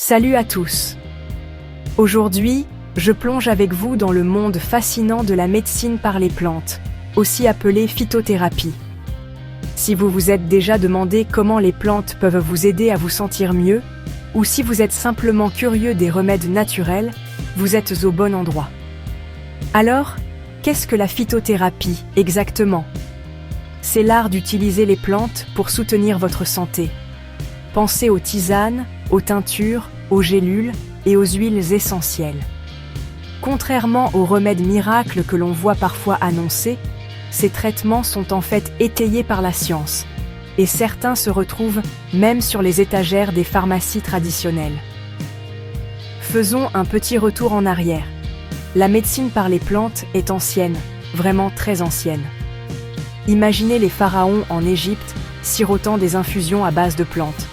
Salut à tous. Aujourd'hui, je plonge avec vous dans le monde fascinant de la médecine par les plantes, aussi appelée phytothérapie. Si vous vous êtes déjà demandé comment les plantes peuvent vous aider à vous sentir mieux, ou si vous êtes simplement curieux des remèdes naturels, vous êtes au bon endroit. Alors, qu'est-ce que la phytothérapie exactement ? C'est l'art d'utiliser les plantes pour soutenir votre santé. Pensez aux tisanes, aux teintures, aux gélules et aux huiles essentielles. Contrairement aux remèdes miracles que l'on voit parfois annoncés, ces traitements sont en fait étayés par la science, et certains se retrouvent même sur les étagères des pharmacies traditionnelles. Faisons un petit retour en arrière. La médecine par les plantes est ancienne, vraiment très ancienne. Imaginez les pharaons en Égypte sirotant des infusions à base de plantes,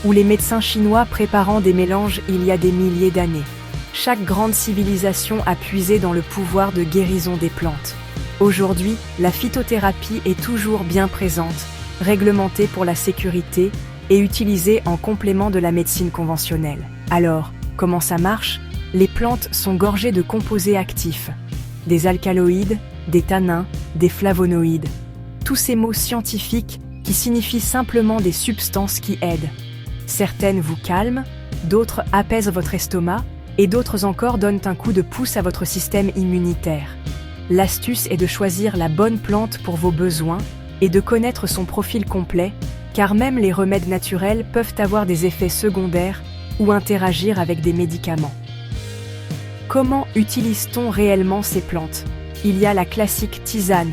ou les médecins chinois préparant des mélanges il y a des milliers d'années. Chaque grande civilisation a puisé dans le pouvoir de guérison des plantes. Aujourd'hui, la phytothérapie est toujours bien présente, réglementée pour la sécurité et utilisée en complément de la médecine conventionnelle. Alors, comment ça marche ? Les plantes sont gorgées de composés actifs, des alcaloïdes, des tannins, des flavonoïdes. Tous ces mots scientifiques qui signifient simplement des substances qui aident. Certaines vous calment, d'autres apaisent votre estomac, et d'autres encore donnent un coup de pouce à votre système immunitaire. L'astuce est de choisir la bonne plante pour vos besoins et de connaître son profil complet, car même les remèdes naturels peuvent avoir des effets secondaires ou interagir avec des médicaments. Comment utilise-t-on réellement ces plantes ? Il y a la classique tisane,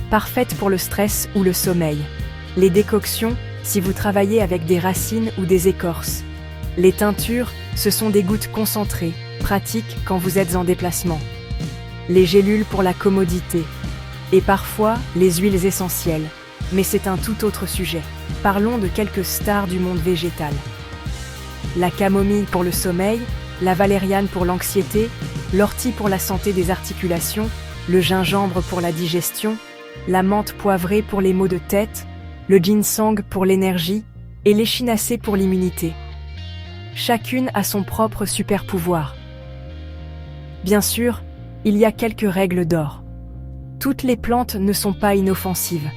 parfaite pour le stress ou le sommeil. Les décoctions, si vous travaillez avec des racines ou des écorces. Les teintures, ce sont des gouttes concentrées, pratiques quand vous êtes en déplacement. Les gélules pour la commodité. Et parfois, les huiles essentielles. Mais c'est un tout autre sujet. Parlons de quelques stars du monde végétal. La camomille pour le sommeil, la valériane pour l'anxiété, l'ortie pour la santé des articulations, le gingembre pour la digestion, la menthe poivrée pour les maux de tête, le ginseng pour l'énergie et l'échinacée pour l'immunité. Chacune a son propre super pouvoir. Bien sûr, il y a quelques règles d'or. Toutes les plantes ne sont pas inoffensives.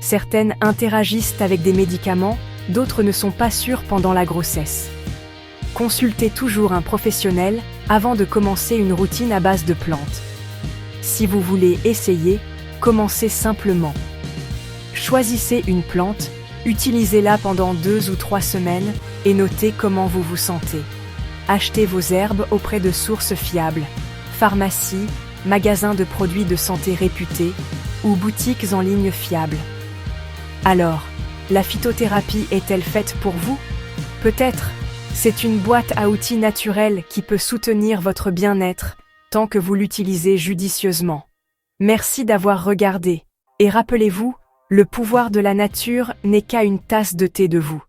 Certaines interagissent avec des médicaments, d'autres ne sont pas sûres pendant la grossesse. Consultez toujours un professionnel avant de commencer une routine à base de plantes. Si vous voulez essayer, commencez simplement. Choisissez une plante, utilisez-la pendant 2 ou 3 semaines et notez comment vous vous sentez. Achetez vos herbes auprès de sources fiables, pharmacies, magasins de produits de santé réputés ou boutiques en ligne fiables. Alors, la phytothérapie est-elle faite pour vous ? Peut-être. C'est une boîte à outils naturelle qui peut soutenir votre bien-être tant que vous l'utilisez judicieusement. Merci d'avoir regardé. Et rappelez-vous, le pouvoir de la nature n'est qu'à une tasse de thé de vous.